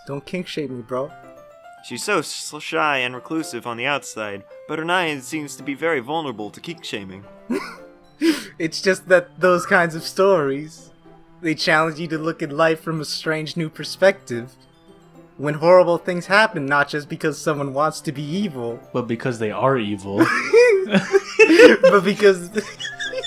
Don't kink shame me, bro. She's so shy and reclusive on the outside, but her mind seems to be very vulnerable to kink shaming. It's just that those kinds of stories, they challenge you to look at life from a strange new perspective. When horrible things happen, not just because someone wants to be evil, But because they are evil. but because...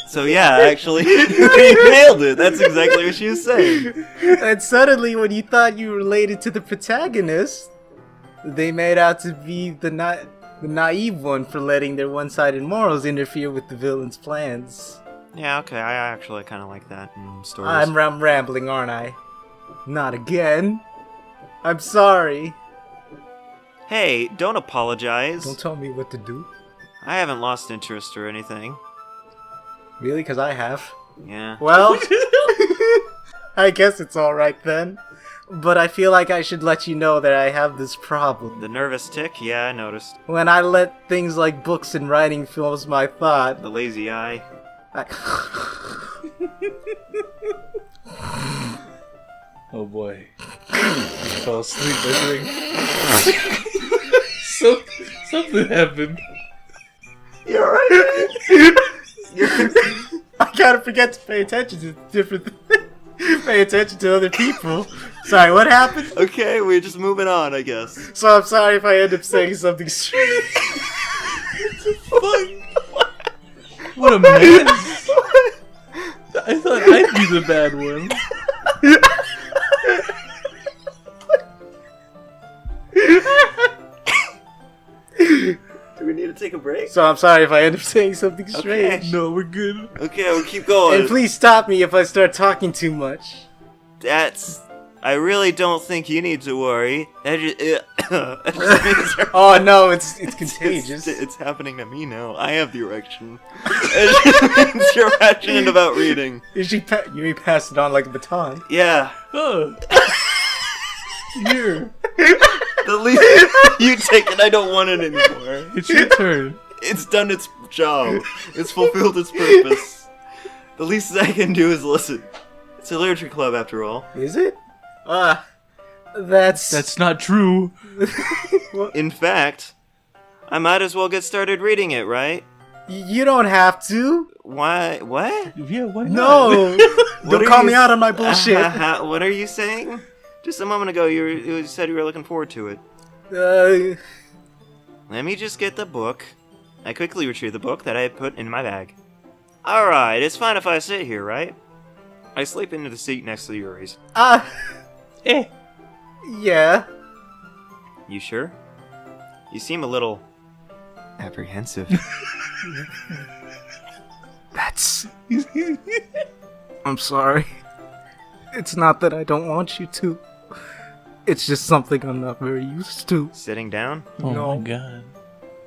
So yeah, actually, you nailed it. That's exactly what she was saying. And suddenly, when you thought you related to the protagonist, they made out to be the naive one for letting their one-sided morals interfere with the villain's plans. Yeah, okay, I actually kind of like that in stories. I'm rambling, aren't I? Not again. I'm sorry. Hey, don't apologize. Don't tell me what to do. I haven't lost interest or anything. Really? Because I have. Yeah. Well, I guess it's alright then. But I feel like I should let you know that I have this problem. The nervous tick? Yeah, I noticed. When I let things like books and writing fill my thought, The lazy eye. Oh boy. I fell asleep, I think. Something happened. You alright? I gotta forget to pay attention to different pay attention to other people. Sorry, what happened? Okay, we're just moving on, I guess. So I'm sorry if I end up saying something strange. What a mess. I thought I'd be the bad one. Do we need to take a break? So I'm sorry if I end up saying something strange. Okay. No, we're good. Okay, we'll keep going. And please stop me if I start talking too much. I really don't think you need to worry. That just means Oh no, it's contagious. It's happening to me now. I have the erection. It just means you're passionate about reading. You passed it on like a baton. Yeah. Oh. Here. The least you take it, I don't want it anymore. It's your turn. It's done its job. It's fulfilled its purpose. The least I can do is listen. It's a literature club, after all. Is it? That's not true. In fact, I might as well get started reading it, right? You don't have to. Why? What? Yeah, why not? No. Don't call me out on my bullshit. What are you saying? Just a moment ago, you said you were looking forward to it. Let me just get the book. I quickly retrieve the book that I had put in my bag. Alright, it's fine if I sit here, right? I slip into the seat next to Yuri's. Yeah. You sure? You seem a little apprehensive. That's... I'm sorry. It's not that I don't want you to. It's just something I'm not very used to. Sitting down? Oh No. my god.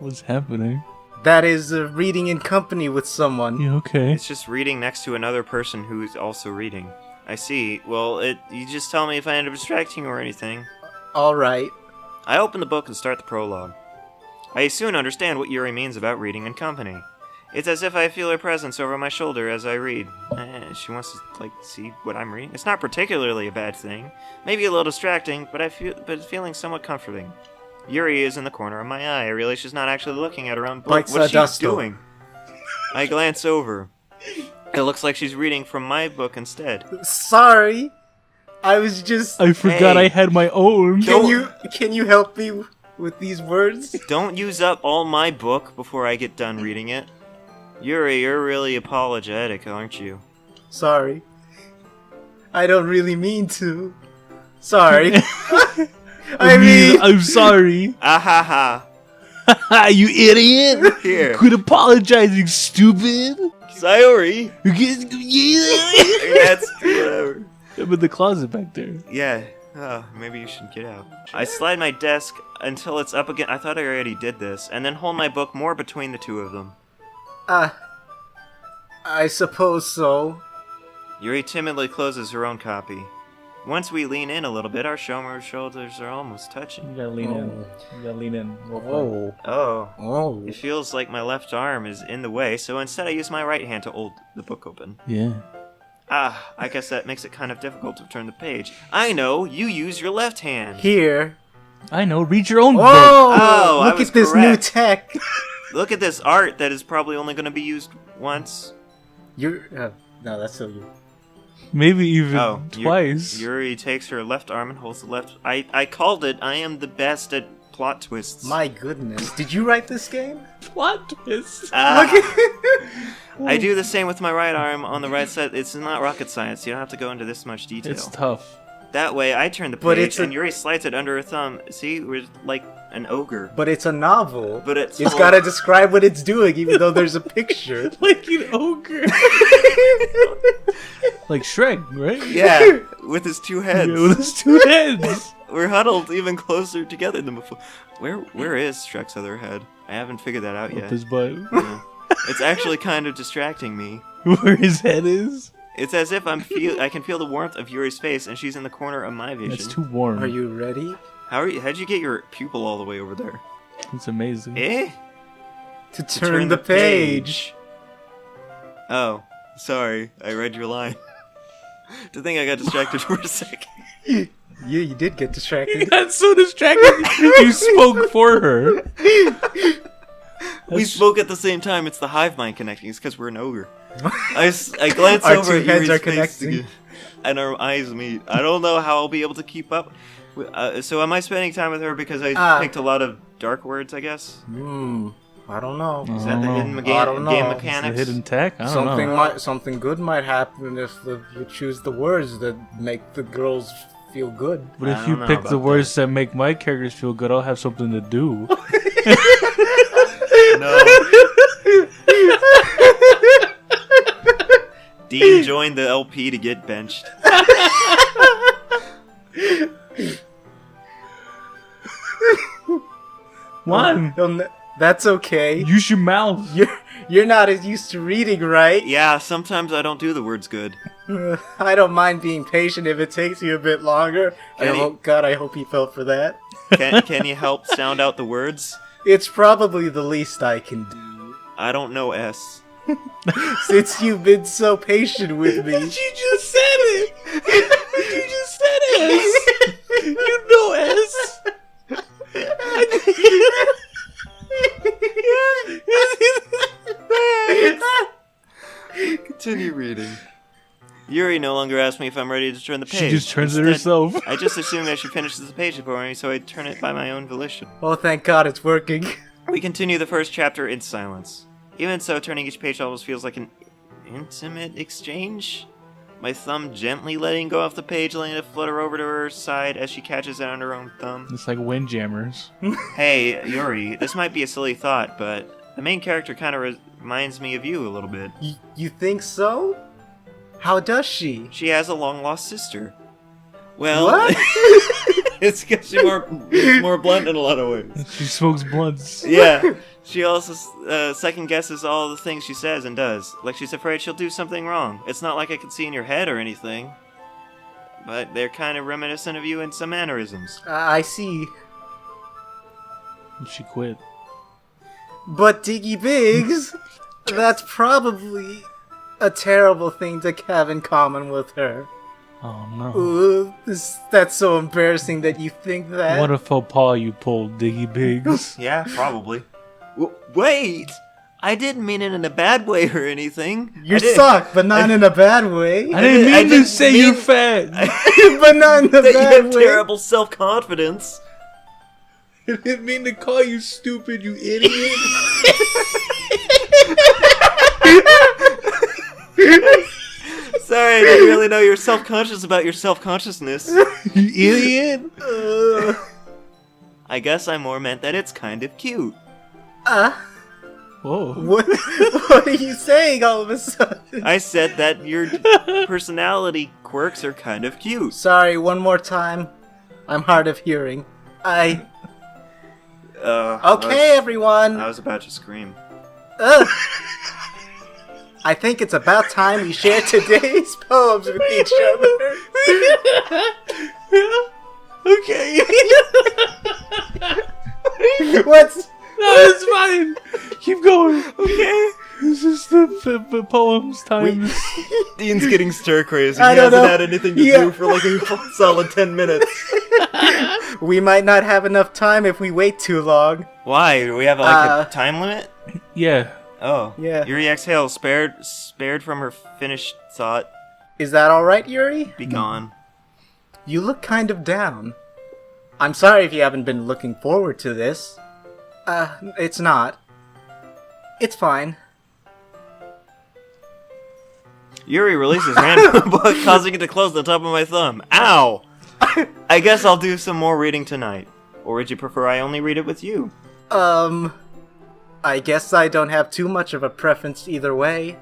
What's happening? That is reading in company with someone. Yeah, okay. It's just reading next to another person who is also reading. I see. Well, you just tell me if I end up distracting you or anything. Alright. I open the book and start the prologue. I soon understand what Yuri means about reading in company. It's as if I feel her presence over my shoulder as I read. She wants to, see what I'm reading. It's not particularly a bad thing. Maybe a little distracting, but it's feeling somewhat comforting. Yuri is in the corner of my eye. I realize she's not actually looking at her own book. What's she doing? I glance over. It looks like she's reading from my book instead. Sorry. I was just... I forgot I had my own. Can you help me with these words? Don't use up all my book before I get done reading it. Yuri, you're really apologetic, aren't you? Sorry. I don't really mean to. Sorry. I mean... I'm sorry. Ah ha ha. You idiot. Here. Quit apologizing, stupid. Sayori. Yeah. That's whatever. I'm in the closet back there. Yeah. Oh, maybe you should get out. I slide my desk until it's up again. I thought I already did this. And then hold my book more between the two of them. I suppose so. Yuri timidly closes her own copy. Once we lean in a little bit, our shoulders are almost touching. You gotta lean in. You gotta lean in. Oh. It feels like my left arm is in the way, so instead I use my right hand to hold the book open. Yeah. I guess that makes it kind of difficult to turn the page. I know, you use your left hand. Here. I know, read your own book. Oh, I look was at this new correct. tech. Look at this art that is probably only going to be used once. You're... no, that's so you. Maybe even twice. Yuri takes her left arm and holds the left... I called it. I am the best at plot twists. My goodness. Did you write this game? Plot twist. Look at... I do the same with my right arm on the right side. It's not rocket science. You don't have to go into this much detail. It's tough. That way, I turn the page and Yuri slides it under her thumb. See, we're like an ogre. But it's a novel. But it's gotta describe what it's doing, even though there's a picture. Like an ogre. Like Shrek, right? Yeah, with his two heads. Yeah, with his two heads. We're huddled even closer together than before. Where is Shrek's other head? I haven't figured that out yet. Up his butt. Yeah. It's actually kind of distracting me. Where his head is? It's as if I can feel the warmth of Yuri's face, and she's in the corner of my vision. It's too warm. Are you ready? How'd you get your pupil all the way over there? It's amazing. Eh? To turn the page. Oh, sorry. I read your line. To think I got distracted for a second. Yeah, you did get distracted. You got so distracted. You spoke for her. We spoke at the same time. It's the hive mind connecting. It's because we're an ogre. I glance Our over two at heads Yuri's are face connecting. again, and our eyes meet. I don't know how I'll be able to keep up. So am I spending time with her because I picked a lot of dark words, I guess? I don't know. Is that the hidden I don't know. game Is The mechanics? hidden tech? I don't know. Something good might happen if you choose the words that make the girls feel good. But I if you don't know pick the about words that make my characters feel good, I'll have something to do. No. Dean joined the LP to get benched. One. That's okay. Use your mouth. You're not as used to reading, right? Yeah, sometimes I don't do the words good. I don't mind being patient if it takes you a bit longer. I hope you fell for that. Can you help sound out the words? It's probably the least I can do. I don't know S. Since you've been so patient with me. You just said it. You just said it. You know S. Continue reading. Yuri no longer asks me if I'm ready to turn the page. She just turns it Instead, herself. I just assume that she finishes the page for me, so I turn it by my own volition. Oh, thank God it's working. We continue the first chapter in silence. Even so, turning each page almost feels like an intimate exchange. My thumb gently letting go off the page, letting it flutter over to her side as she catches it on her own thumb. It's like windjammers. Hey, Yuri, this might be a silly thought, but the main character kind of reminds me of you a little bit. You think so? How does she? She has a long-lost sister. Well, What? it's because she's more blunt in a lot of ways. She smokes blunts. Yeah, she also second-guesses all the things she says and does. Like she's afraid she'll do something wrong. It's not like I could see in your head or anything. But they're kind of reminiscent of you in some mannerisms. I see. She quit. But Diggy Biggs, that's probably a terrible thing to have in common with her. Oh no. Ooh, that's so embarrassing that you think that. What a faux pas you pulled, Diggy Biggs. Yeah, probably. Wait! I didn't mean it in a bad way or anything. You suck, but not in a bad way. I didn't mean to didn't say mean- you're fat. But not in a That you bad have way. terrible self-confidence. I didn't mean to call you stupid, you idiot. Sorry, I didn't really know you're self-conscious about your self-consciousness. You idiot. I guess I more meant that it's kind of cute. Whoa. What are you saying all of a sudden? I said that your personality quirks are kind of cute. Sorry, one more time. I'm hard of hearing. Okay, everyone. I was about to scream. I think it's about time we share today's poems with each other. Okay. What's... No, it's fine. Keep going. Okay. This is the poems times. Dean's getting stir crazy. He I don't hasn't know. had anything to Yeah. do for like a solid 10 minutes. We might not have enough time if we wait too long. Why? Do we have like a time limit? Yeah. Oh. Yeah. Yuri exhale, spared from her finished thought. Is that alright, Yuri? Be gone. You look kind of down. I'm sorry if you haven't been looking forward to this. It's not. It's fine. Yuri releases random book, causing it to close the top of my thumb. Ow! I guess I'll do some more reading tonight. Or would you prefer I only read it with you? I guess I don't have too much of a preference either way.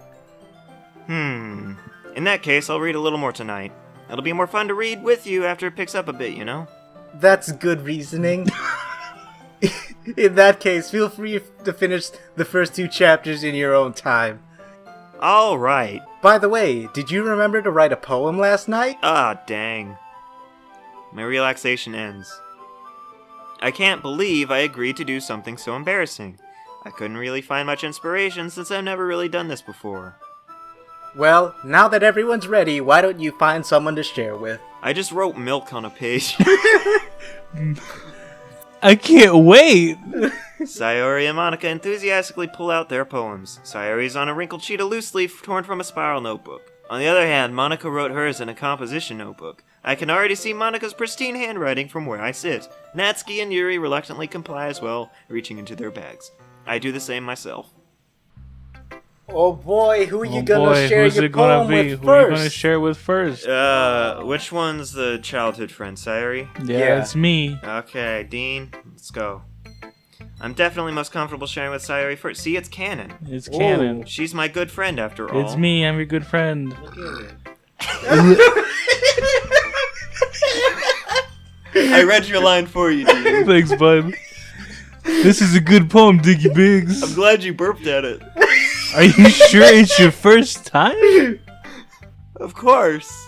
In that case, I'll read a little more tonight. It'll be more fun to read with you after it picks up a bit, you know? That's good reasoning. In that case, feel free to finish the first 2 chapters in your own time. Alright. By the way, did you remember to write a poem last night? Ah, dang. My relaxation ends. I can't believe I agreed to do something so embarrassing. I couldn't really find much inspiration since I've never really done this before. Well, now that everyone's ready, why don't you find someone to share with? I just wrote milk on a page. I can't wait. Sayori and Monika enthusiastically pull out their poems. Sayori's on a wrinkled sheet of loose leaf torn from a spiral notebook. On the other hand, Monika wrote hers in a composition notebook. I can already see Monika's pristine handwriting from where I sit. Natsuki and Yuri reluctantly comply as well, reaching into their bags. I do the same myself. Oh boy, who are you Oh gonna boy, share who's your it gonna poem be? with Who are you gonna first? share with first? Which one's the childhood friend, Sayori? Yeah, it's me. Okay, Dean, let's go. I'm definitely most comfortable sharing with Sayori first. See, it's canon. It's canon. She's my good friend after all. It's me. I'm your good friend. I read your line for you, Dean. Thanks, bud. This is a good poem, Diggy Biggs. I'm glad you burped at it. Are you sure it's your first time? Of course.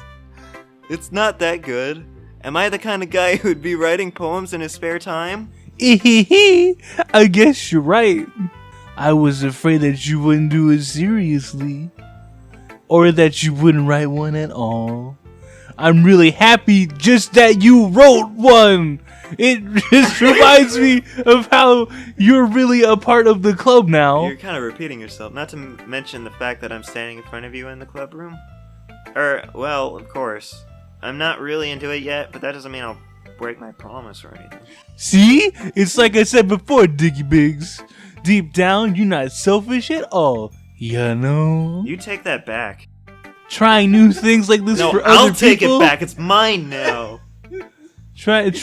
It's not that good. Am I the kind of guy who'd be writing poems in his spare time? I guess you're right. I was afraid that you wouldn't do it seriously. Or that you wouldn't write one at all. I'm really happy just that you wrote one. It just reminds me of how you're really a part of the club now. You're kind of repeating yourself, not to mention the fact that I'm standing in front of you in the club room. Well, of course. I'm not really into it yet, but that doesn't mean I'll break my promise or anything. See? It's like I said before, Diggy Biggs. Deep down, you're not selfish at all. You know? You take that back. Trying new things like this No, for other I'll take people. it back. It's mine now. That's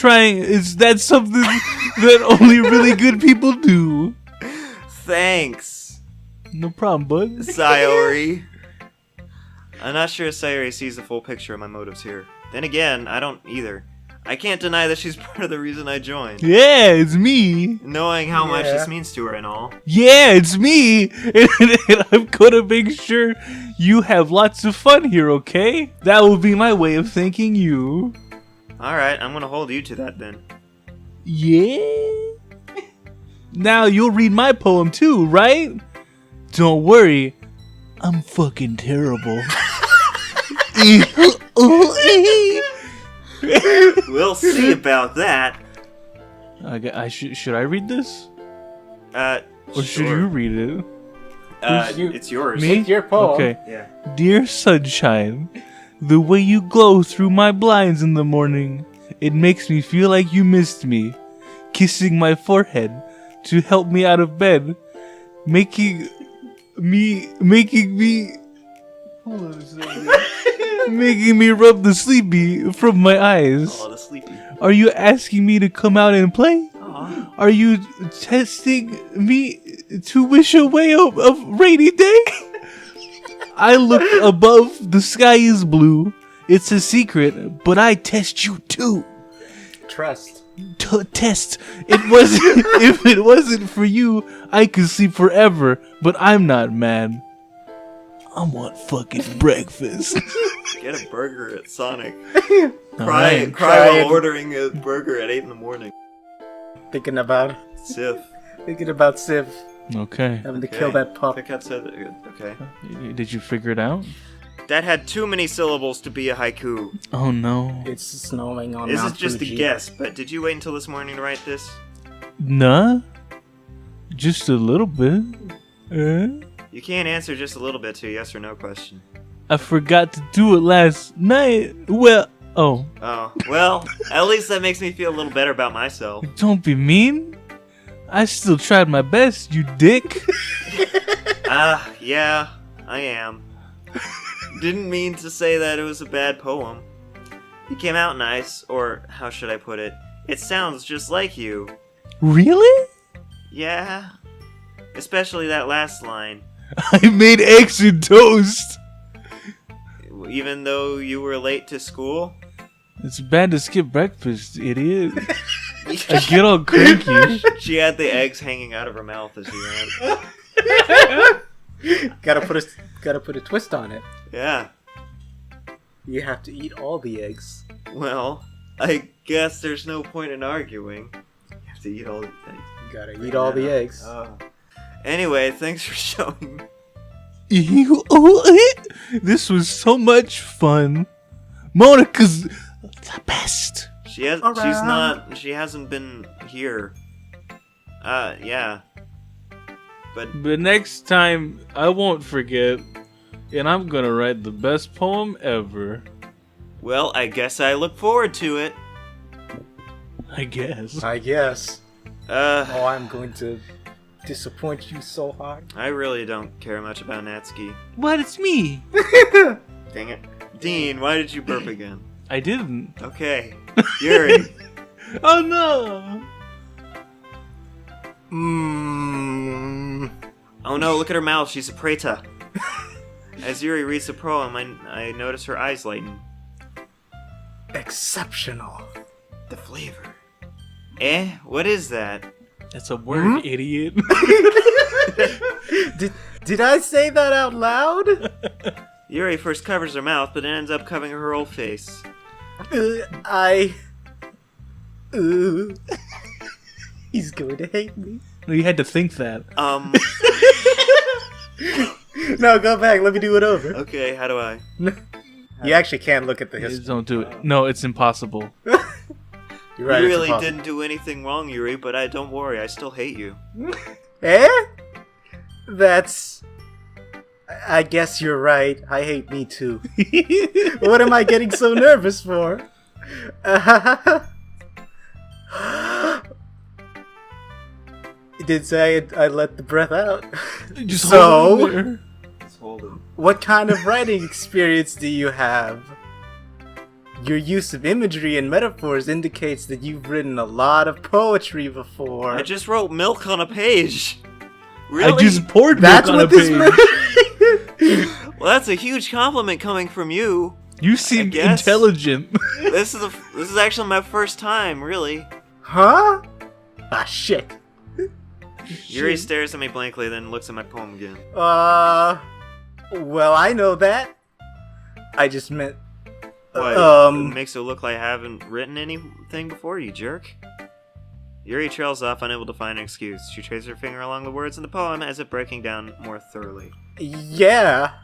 something that only really good people do. Thanks, No problem, bud. Sayori. I'm not sure Sayori sees the full picture of my motives here. Then again, I don't either. I can't deny that she's part of the reason I joined. Yeah, it's me. Knowing how much Yeah. this means to her and all. Yeah, it's me. And I'm gonna make sure you have lots of fun here, okay? That will be my way of thanking you. Alright, I'm gonna hold you to that then. Yeah? Now you'll read my poem too, right? Don't worry, I'm fucking terrible. We'll see about that. Should I read this? Or should Sure. you read it? It's yours. Me? It's your poem. Okay. Yeah. Dear sunshine, the way you glow through my blinds in the morning, it makes me feel like you missed me. Kissing my forehead to help me out of bed, making me hold on a second. Making me rub the sleepy from my eyes. Oh, the sleepy. Are you asking me to come out and play? Aw. Are you testing me to wish away a rainy day? I look above, the sky is blue. It's a secret, but I test you too. Trust. Test. It wasn't. If it wasn't for you, I could sleep forever. But I'm not mad. I want fucking breakfast. Get a burger at Sonic. Alright. Cry while ordering a burger at 8 in the morning. Thinking about Sif. Civ. Okay. Having to kill that pup. Okay. Did you figure it out? That had too many syllables to be a haiku. Oh no. It's snowing on This Mount is just Fuji. a guess, but did you wait until this morning to write this? Nah. Just a little bit. You can't answer just a little bit to a yes or no question. I forgot to do it last night. Well, oh. Oh, well, at least that makes me feel a little better about myself. Don't be mean. I still tried my best, you dick. Yeah, I am. Didn't mean to say that it was a bad poem. It came out nice, or how should I put it? It sounds just like you. Really? Yeah. Especially that last line. I made eggs and toast. Even though you were late to school? It's bad to skip breakfast, idiot. I get all cranky. She had the eggs hanging out of her mouth as she ran. Gotta put a twist on it. Yeah. You have to eat all the eggs. Well, I guess there's no point in arguing. You have to eat all the eggs. You gotta eat all the eggs. Anyway, thanks for showing me. This was so much fun. Monika's the best. She hasn't been here. Yeah. But next time, I won't forget. And I'm gonna write the best poem ever. well, I guess I look forward to it. I guess. Oh, I'm going to disappoint you so hard. I really don't care much about Natsuki. What? It's me. Dang it. Dean, why did you burp again? I didn't. Okay. Yuri. Oh no. Oh no, look at her mouth. She's a preta. As Yuri reads the poem, I notice her eyes lighten. Exceptional. The flavor. What is that? That's a word, idiot. Did I say that out loud? Yuri first covers her mouth, but it ends up covering her whole face. He's going to hate me. You had to think that. No, go back. Let me do it over. Okay, how do I? You actually can't look at the history. Don't do it. No, it's impossible. You're right. You it's really impossible. didn't do anything wrong, Yuri, but don't worry, I still hate you. That's... I guess you're right. I hate me too. What am I getting so nervous for? You did say I let the breath out. Just So, hold it there. Let's hold it. what kind of writing experience do you have? Your use of imagery and metaphors indicates that you've written a lot of poetry before. I just wrote milk on a page. Really? I just poured That's milk on what a this page. Well, that's a huge compliment coming from you. You seem guess. intelligent. This is actually my first time, really. Huh? Ah, shit. Yuri stares at me blankly, then looks at my poem again. Well, I know that. I just meant... What? It makes it look like I haven't written anything before, you jerk. Yuri trails off, unable to find an excuse. She traces her finger along the words in the poem as if breaking down more thoroughly. Yeah.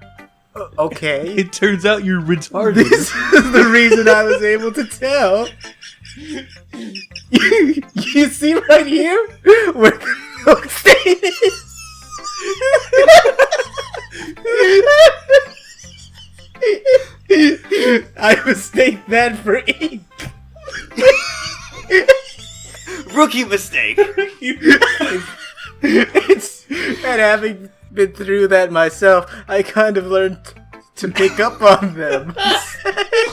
Okay. It turns out you're retarded. This is the reason I was able to tell. You see right here where the milk stain is? I mistake that for ink. Rookie mistake! And having been through that myself, I kind of learned to pick up on them.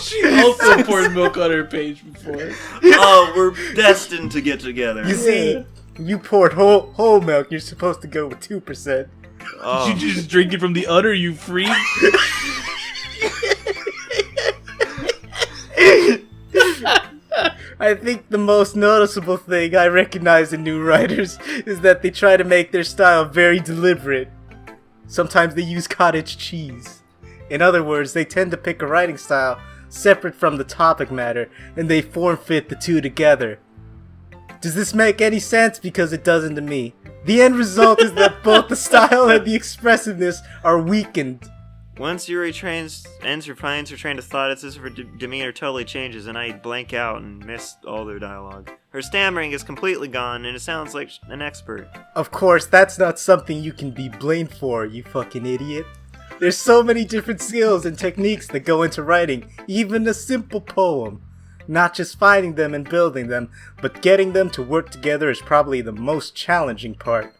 She also poured milk on her page before. Oh, we're destined to get together. You see, you poured whole milk. You're supposed to go with 2%. Oh. You just drink it from the udder, you freak. I think the most noticeable thing I recognize in new writers is that they try to make their style very deliberate. Sometimes they use cottage cheese. In other words, they tend to pick a writing style separate from the topic matter, and they form-fit the two together. Does this make any sense? Because it doesn't to me. The end result is that both the style and the expressiveness are weakened. Once Yuri ends her train of thought, it's as if her demeanor totally changes, and I blank out and miss all their dialogue. Her stammering is completely gone, and it sounds like an expert. Of course, that's not something you can be blamed for, you fucking idiot. There's so many different skills and techniques that go into writing, even a simple poem. Not just finding them and building them, but getting them to work together is probably the most challenging part.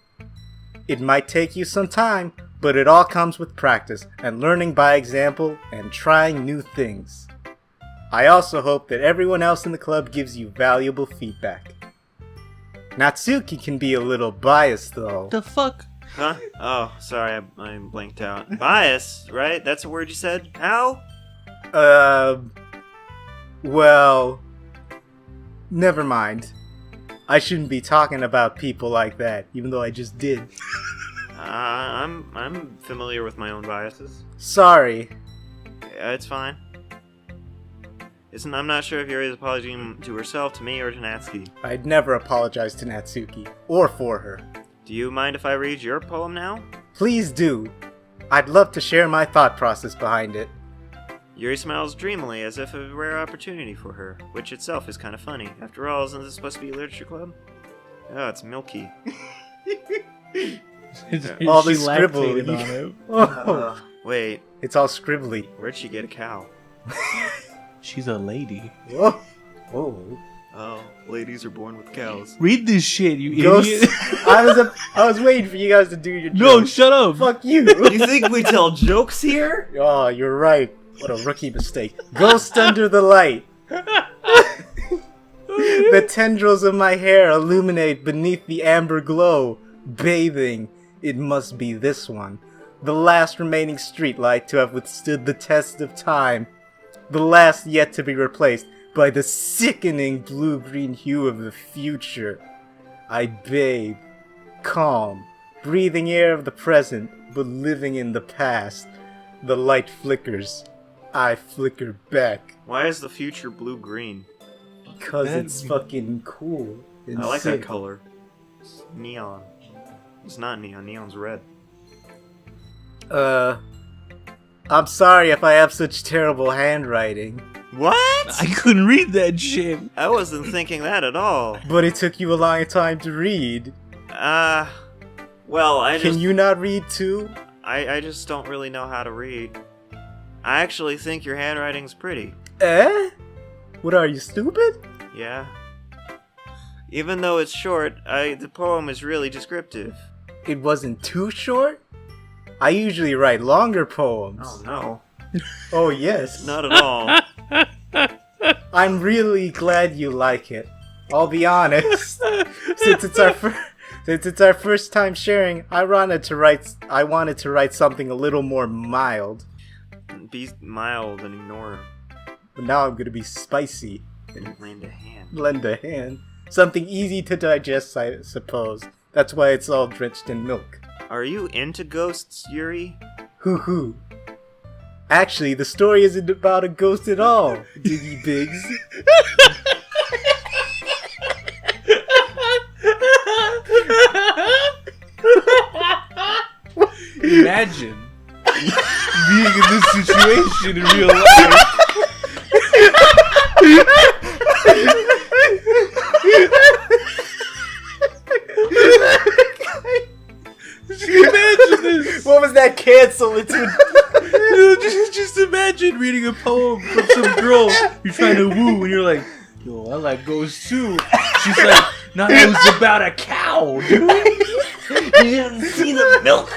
It might take you some time, but it all comes with practice and learning by example and trying new things. I also hope that everyone else in the club gives you valuable feedback. Natsuki can be a little biased though. The fuck? Huh? Oh, sorry, I blanked out. Bias, right? That's a word you said? How? Well, never mind. I shouldn't be talking about people like that, even though I just did. I'm familiar with my own biases. Sorry. Yeah, it's fine. I'm not sure if Yuri's apologizing to herself, to me, or to Natsuki. I'd never apologize to Natsuki, or for her. Do you mind if I read your poem now? Please do. I'd love to share my thought process behind it. Yuri smiles dreamily, as if a rare opportunity for her, which itself is kind of funny. After all, isn't this supposed to be a literature club? Oh, it's milky. All She the scribble. lactated on it. Oh, Wait, it's all scribbly. where'd she get a cow? She's a lady. Whoa. Whoa. Oh, ladies are born with cows. Read this shit, you Ghost. idiot. I was waiting for you guys to do your No, joke. shut up. Fuck you. You think we tell jokes here? Oh, you're right. What a rookie mistake. Ghost under the light. The tendrils of my hair illuminate beneath the amber glow. Bathing. It must be this one. The last remaining streetlight to have withstood the test of time. The last yet to be replaced by the sickening blue-green hue of the future. I bathe. Calm. Breathing air of the present, but living in the past. The light flickers. I flicker back. Why is the future blue-green? Because it's fucking cool. And I like sick. that color. It's neon. It's not neon. Neon's red. I'm sorry if I have such terrible handwriting. What? I couldn't read that shit. I wasn't thinking that at all. But it took you a long time to read. Well, Can you not read too? I just don't really know how to read. I actually think your handwriting's pretty. Eh? What are you, stupid? Yeah. Even though it's short, the poem is really descriptive. It wasn't too short? I usually write longer poems. Oh no. Oh yes. Not at all. I'm really glad you like it. I'll be honest. Since it's our first time sharing, I wanted to write something a little more mild. Be mild and ignore. But now I'm gonna be spicy And lend a hand. lend a hand. Something easy to digest, I suppose. That's why it's all drenched in milk. Are you into ghosts, Yuri? Hoo hoo. Actually, the story isn't about a ghost at all, Diggy Biggs. Imagine being in this situation in real life. Imagine this. What was that cancel? Just imagine reading a poem from some girl you're trying to woo, and you're like, "Yo, I like ghosts too." She's like, "No, it was about a cow, dude." You didn't see the milk.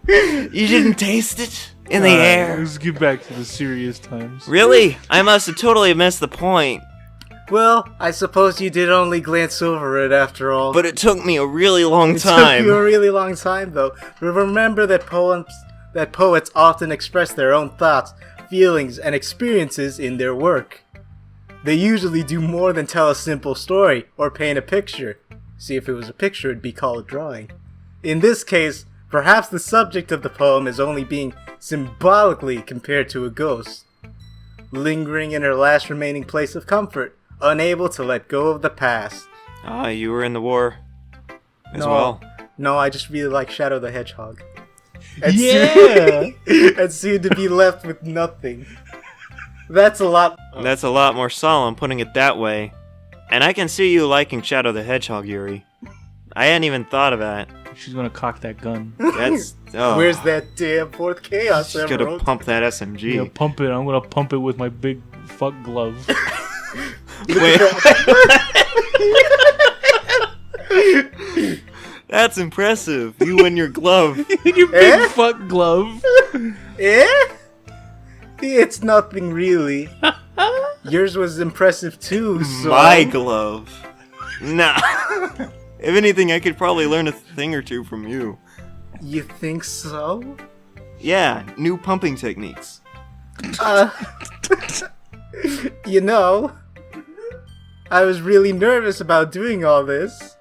You didn't taste it in the air. Let's get back to the serious times. Really? I must have totally missed the point. Well, I suppose you did only glance over it after all. But it took me a really long It time. took you a really long time, though. But remember that poets often express their own thoughts, feelings, and experiences in their work. They usually do more than tell a simple story or paint a picture. See, if it was a picture, it'd be called a drawing. In this case, perhaps the subject of the poem is only being symbolically compared to a ghost, lingering in her last remaining place of comfort, unable to let go of the past. Ah, you were in the war. as well. No, I just really like Shadow the Hedgehog. Yeah! And soon to be left with nothing. That's a lot. That's a lot more solemn, putting it that way. And I can see you liking Shadow the Hedgehog, Yuri. I hadn't even thought of that. She's gonna cock that gun. That's... Oh. Where's that damn fourth chaos She's gonna emerald? pump that SMG. Yeah, pump it. I'm gonna pump it with my big fuck glove. Wait. That's impressive. You and your glove. Your big fuck glove. Eh? It's nothing really. Yours was impressive too, so... My glove. Nah. If anything, I could probably learn a thing or two from you. You think so? Yeah, new pumping techniques. You know, I was really nervous about doing all this,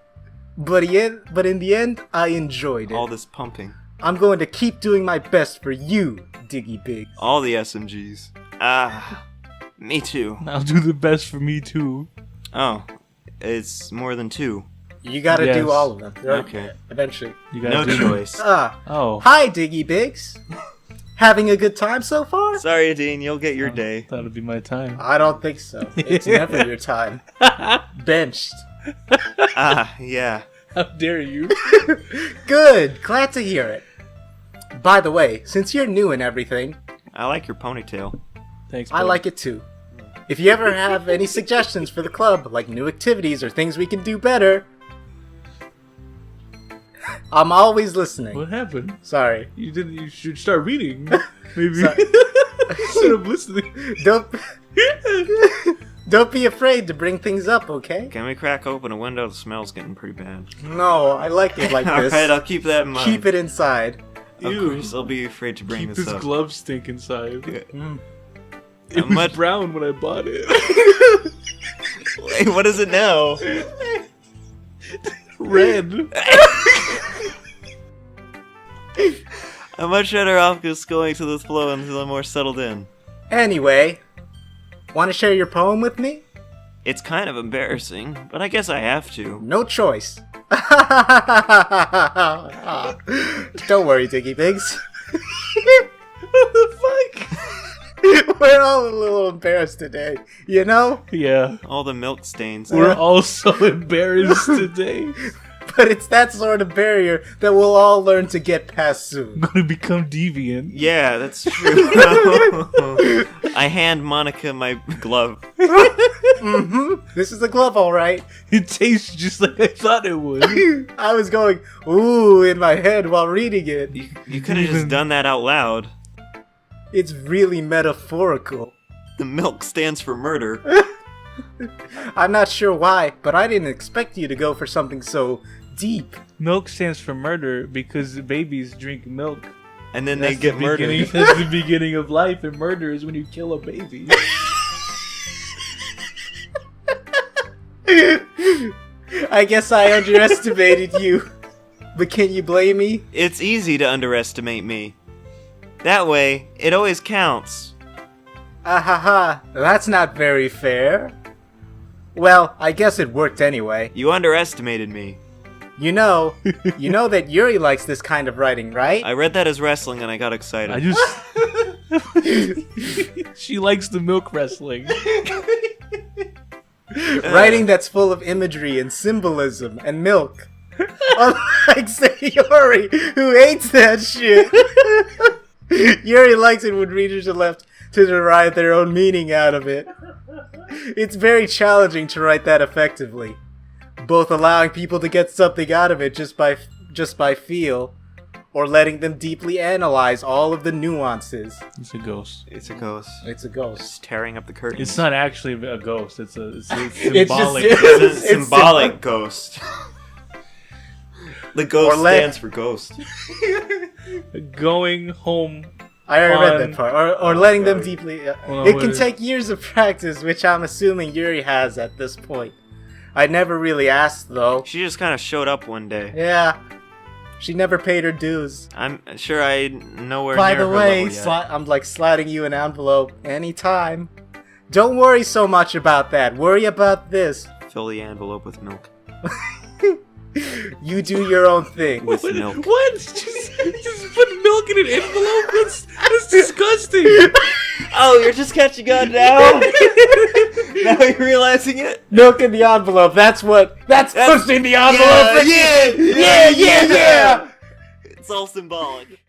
but in the end, I enjoyed it. All this pumping. I'm going to keep doing my best for you, Diggy Biggs. All the SMGs. Ah, me too. I'll do the best for me too. Oh, it's more than two. You gotta Yes. do all of them. Okay. Eventually. You No gotta do choice. Oh. Hi, Diggy Biggs. Having a good time so far? Sorry, Dean, you'll get your day. That'll be my time. I don't think so. It's never your time. Benched. Ah, yeah. How dare you? Good. Glad to hear it. By the way, since you're new and everything, I like your ponytail. Thanks. I buddy. like it too. If you ever have any suggestions for the club, like new activities or things we can do better, I'm always listening. What happened? Sorry. You didn't. You should start reading. Maybe Sorry. instead of listening. Don't be afraid to bring things up, okay? Can we crack open a window? The smell's getting pretty bad. No, I like it like this. Alright, I'll keep that in mind. Keep it inside. Of Ew. course, I'll be afraid to bring Keep this this up. glove stink inside. Yeah. It was much- brown when I bought it. Wait, what is it now? Red. I'm much better off just going to this flow until I'm more settled in. Anyway, want to share your poem with me? It's kind of embarrassing, but I guess I have to. No choice. Don't worry, Diggy Biggs. What the fuck? We're all a little embarrassed today, you know? Yeah. All the milk stains. We're all so embarrassed today. But it's that sort of barrier that we'll all learn to get past soon. I'm gonna become deviant. Yeah, that's true. I hand Monika my glove. This is a glove, alright. It tastes just like I thought it would. I was going, ooh, in my head while reading it. You could have just done that out loud. It's really metaphorical. The milk stands for murder. I'm not sure why, but I didn't expect you to go for something so deep. Milk stands for murder because babies drink milk. And then That's they get the murdered. beginning- That's the beginning of life, and murder is when you kill a baby. I guess I underestimated you. But can you blame me? It's easy to underestimate me. That way, it always counts. Ahaha, that's not very fair. Well, I guess it worked anyway. You underestimated me. You know that Yuri likes this kind of writing, right? I read that as wrestling and I got excited. I just. She likes the milk wrestling. Writing that's full of imagery and symbolism and milk. Unlike Sayori, who hates that shit. Yuri likes it when readers are left to derive their own meaning out of it. It's very challenging to write that effectively, both allowing people to get something out of it just by feel, or letting them deeply analyze all of the nuances. It's a ghost. It's a ghost. It's a ghost. Just tearing up the curtains. It's not actually a ghost. It's a It's just- symbolic. It's a It's symbolic ghost. The ghost Or let- stands for ghost. Going home. I already read on- that part. Or letting them deeply... Well, it can wait. take years of practice, which I'm assuming Yuri has at this point. I never really asked, though. She just kind of showed up one day. Yeah. She never paid her dues. I'm sure I nowhere By near the her way, level yet. I'm like sliding you an envelope anytime. Don't worry so much about that. Worry about this. Fill the envelope with milk. You do your own thing. With milk. What? Just put milk in an envelope? That's disgusting. Oh, you're just catching on now? Now you're realizing it? Milk in the envelope. That's pushing the envelope. Yeah. Yeah. It's all symbolic.